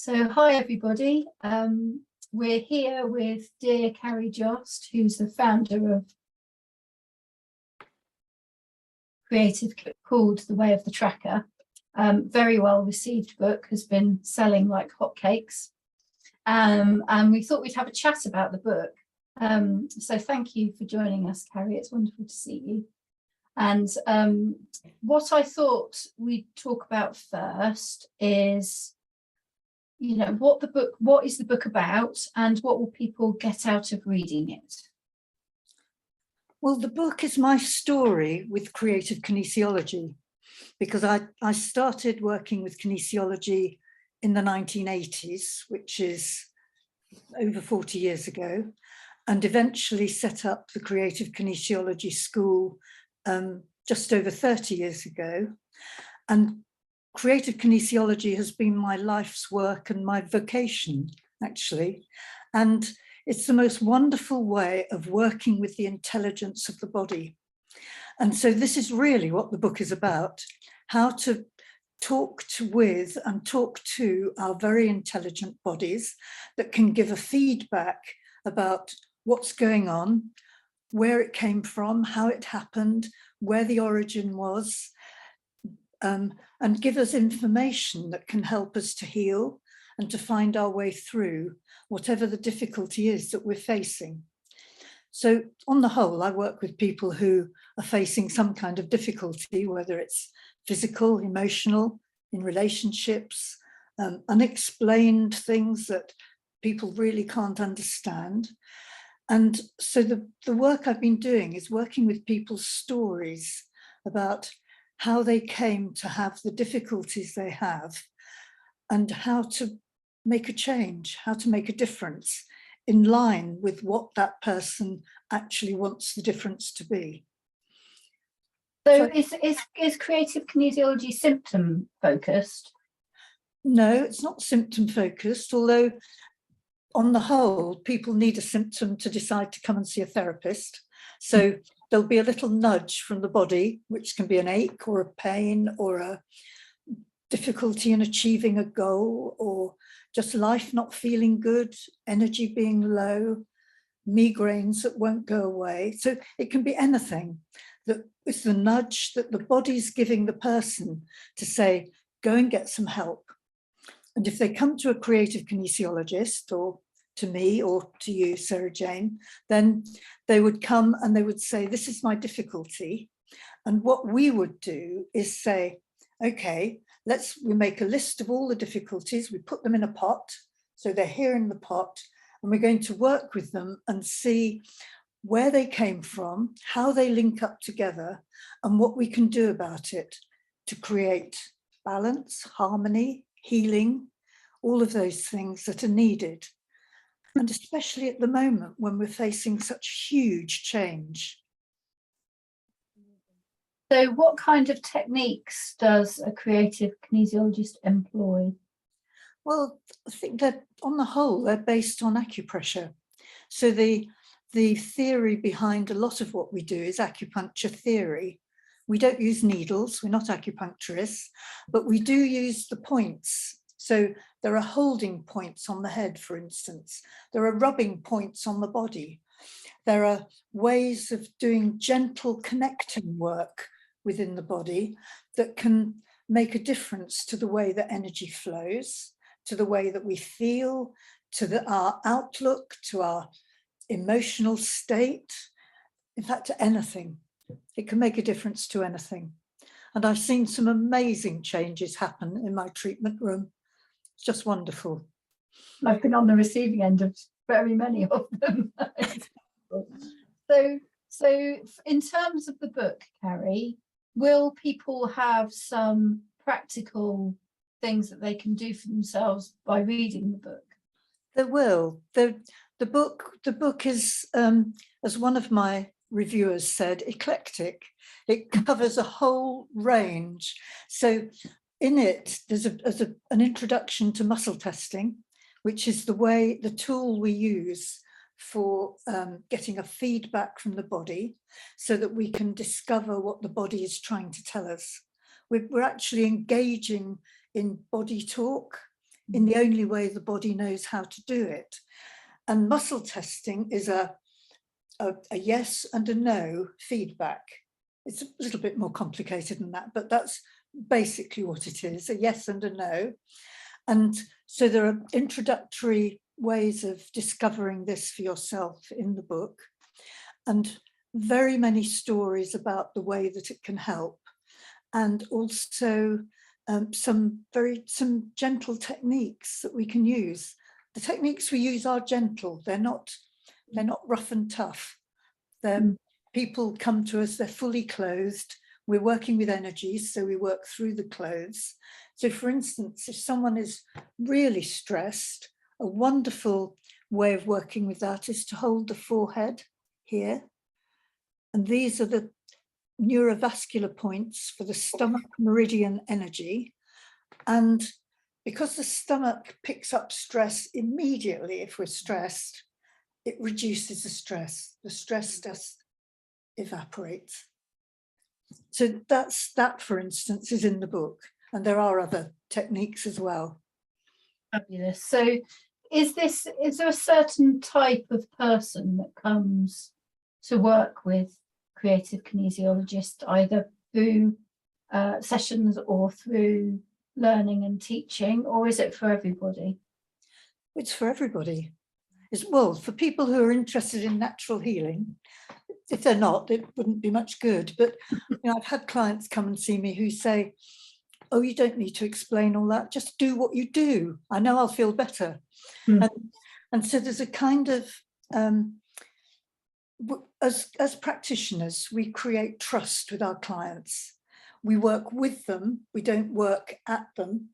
So hi everybody, we're here with dear Carrie Jost, who's the founder of Creative called The Way of the Tracker. Very well received book, has been selling like hotcakes, and we thought we'd have a chat about the book. So thank you for joining us, Carrie, it's wonderful to see you. And what I thought we'd talk about first is, you know, what is the book about and what will people get out of reading it? Well, the book is my story with creative kinesiology, because I started working with kinesiology in the 1980s, which is over 40 years ago, and eventually set up the Creative Kinesiology School just over 30 years ago. And creative kinesiology has been my life's work and my vocation, actually. And it's the most wonderful way of working with the intelligence of the body. And so this is really what the book is about, how to talk with and talk to our very intelligent bodies that can give a feedback about what's going on, where it came from, how it happened, where the origin was, and give us information that can help us to heal and to find our way through whatever the difficulty is that we're facing. So on the whole, I work with people who are facing some kind of difficulty, whether it's physical, emotional, in relationships, unexplained things that people really can't understand. And so the work I've been doing is working with people's stories about how they came to have the difficulties they have and how to make a change, how to make a difference in line with what that person actually wants the difference to be. So is creative kinesiology symptom focused? No, it's not symptom focused, although on the whole, people need a symptom to decide to come and see a therapist. So there'll be a little nudge from the body, which can be an ache or a pain or a difficulty in achieving a goal, or just life not feeling good, energy being low, migraines that won't go away. So it can be anything. That it's the nudge that the body's giving the person to say, go and get some help. And if they come to a creative kinesiologist, or to me or to you, Sarah-Jayne, then they would come and they would say, this is my difficulty. And what we would do is say, okay, we make a list of all the difficulties, we put them in a pot, so they're here in the pot, and we're going to work with them and see where they came from, how they link up together, and what we can do about it to create balance, harmony, healing, all of those things that are needed. And especially at the moment when we're facing such huge change. So what kind of techniques does a creative kinesiologist employ? Well, I think that on the whole, they're based on acupressure. So the theory behind a lot of what we do is acupuncture theory. We don't use needles, we're not acupuncturists, but we do use the points. So there are holding points on the head, for instance. There are rubbing points on the body. There are ways of doing gentle connecting work within the body that can make a difference to the way that energy flows, to the way that we feel, to our outlook, to our emotional state, in fact, to anything. It can make a difference to anything. And I've seen some amazing changes happen in my treatment room. It's just wonderful. I've been on the receiving end of very many of them. So in terms of the book, Carrie, will people have some practical things that they can do for themselves by reading the book? There will. The book is, as one of my reviewers said, eclectic. It covers a whole range. So in it, there's an introduction to muscle testing, which is the tool we use for getting a feedback from the body so that we can discover what the body is trying to tell us. We're actually engaging in body talk, in the only way the body knows how to do it. And muscle testing is a yes and a no feedback. It's a little bit more complicated than that, but that's basically what it is, a yes and a no. And so there are introductory ways of discovering this for yourself in the book, and very many stories about the way that it can help, and also some gentle techniques that we can use. The techniques we use are gentle. They're not rough and tough. People come to us, they're fully clothed. We're working with energies, so we work through the clothes. So for instance, if someone is really stressed, a wonderful way of working with that is to hold the forehead here. And these are the neurovascular points for the stomach meridian energy. And because the stomach picks up stress immediately if we're stressed, it reduces the stress. The stress just evaporates. So that, for instance, is in the book. And there are other techniques as well. Fabulous. So is there a certain type of person that comes to work with creative kinesiologists, either through sessions or through learning and teaching, or is it for everybody? It's for everybody. Well, for people who are interested in natural healing. If they're not, it wouldn't be much good. But I've had clients come and see me who say, oh, you don't need to explain all that, just do what you do. I know I'll feel better. And so there's a kind of, as practitioners, we create trust with our clients. We work with them, we don't work at them.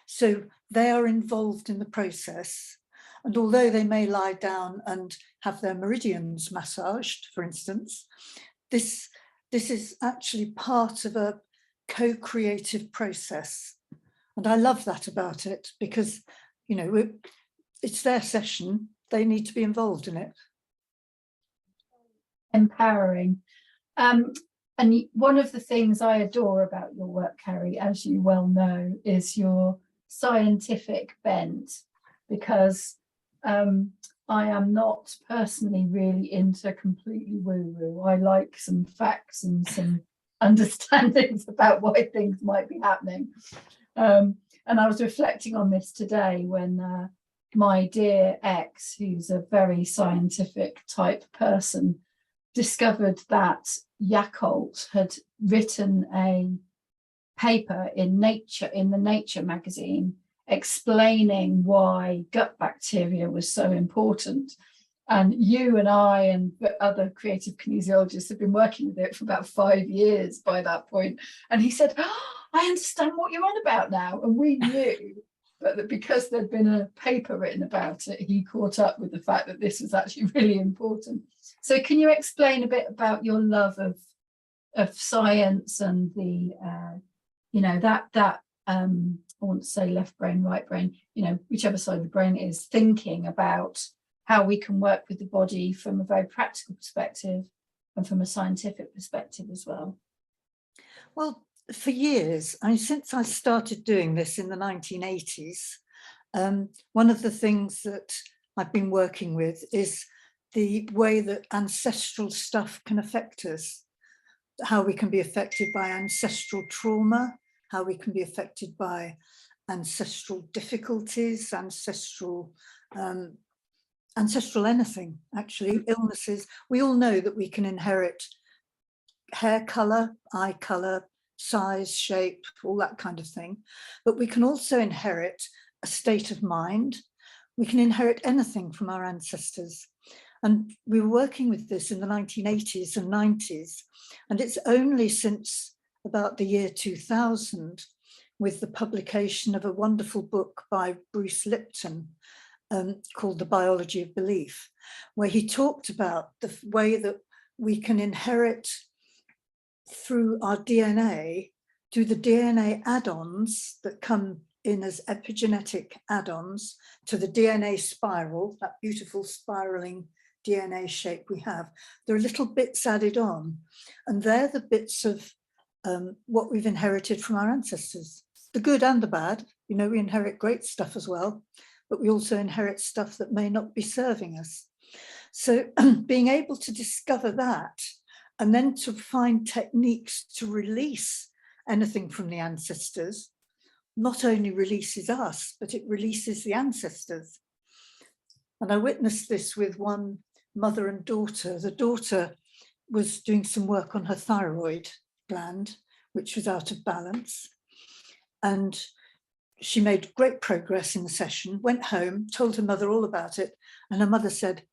So they are involved in the process. And although they may lie down and have their meridians massaged, for instance, this is actually part of a co-creative process. And I love that about it because, it's their session, they need to be involved in it. Empowering. And one of the things I adore about your work, Carrie, as you well know, is your scientific bent, because I am not personally really into completely woo-woo. I like some facts and some understandings about why things might be happening. And I was reflecting on this today when my dear ex, who's a very scientific type person, discovered that Yakult had written a paper in the Nature magazine, explaining why gut bacteria was so important. And you and I and other creative kinesiologists have been working with it for about 5 years by that point. And he said, oh, I understand what you're on about now. And we knew, but that because there'd been a paper written about it, he caught up with the fact that this was actually really important. So can you explain a bit about your love of science and the, I want to say left brain, right brain, whichever side of the brain it is, thinking about how we can work with the body from a very practical perspective and from a scientific perspective as well? Well, for years, since I started doing this in the 1980s, one of the things that I've been working with is the way that ancestral stuff can affect us, how we can be affected by ancestral trauma, how we can be affected by ancestral difficulties, ancestral anything, actually, illnesses. We all know that we can inherit hair color, eye color, size, shape, all that kind of thing. But we can also inherit a state of mind. We can inherit anything from our ancestors. And we were working with this in the 1980s and 90s. And it's only since about the year 2000, with the publication of a wonderful book by Bruce Lipton called The Biology of Belief, where he talked about the way that we can inherit through our DNA, through the DNA add-ons that come in as epigenetic add-ons to the DNA spiral, that beautiful spiraling DNA shape we have. There are little bits added on, and they're the bits of what we've inherited from our ancestors. the good and the bad. You know, we inherit great stuff as well, but we also inherit stuff that may not be serving us. So being able to discover that and then to find techniques to release anything from the ancestors not only releases us, but it releases the ancestors. And I witnessed this with one mother and daughter. The daughter was doing some work on her thyroid gland, which was out of balance. And she made great progress in the session, went home, told her mother all about it. And her mother said,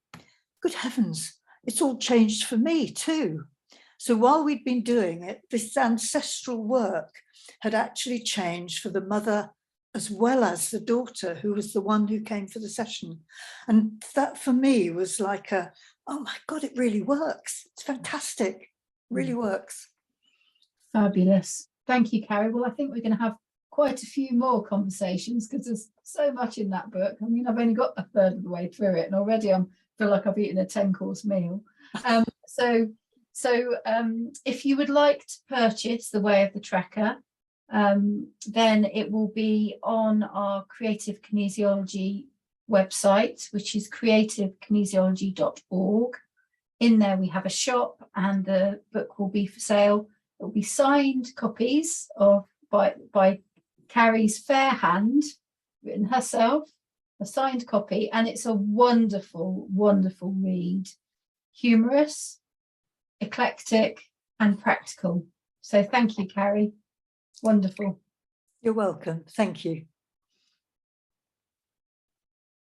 "Good heavens, it's all changed for me too." So while we'd been doing it, this ancestral work had actually changed for the mother as well as the daughter, who was the one who came for the session. And that for me was like a, oh my God, it really works. It's fantastic. Really works. Fabulous. Thank you, Carrie. Well, I think we're going to have quite a few more conversations because there's so much in that book. I mean, I've only got a third of the way through it and already I feel like I've eaten a 10-course meal. So if you would like to purchase The Way of the Tracker, then it will be on our Creative Kinesiology website, which is creativekinesiology.org. In there we have a shop and the book will be for sale. It will be signed copies of by Carrie's fair hand, written herself, a signed copy, and it's a wonderful, wonderful read. Humorous, eclectic, and practical. So thank you, Carrie. Wonderful. You're welcome. Thank you.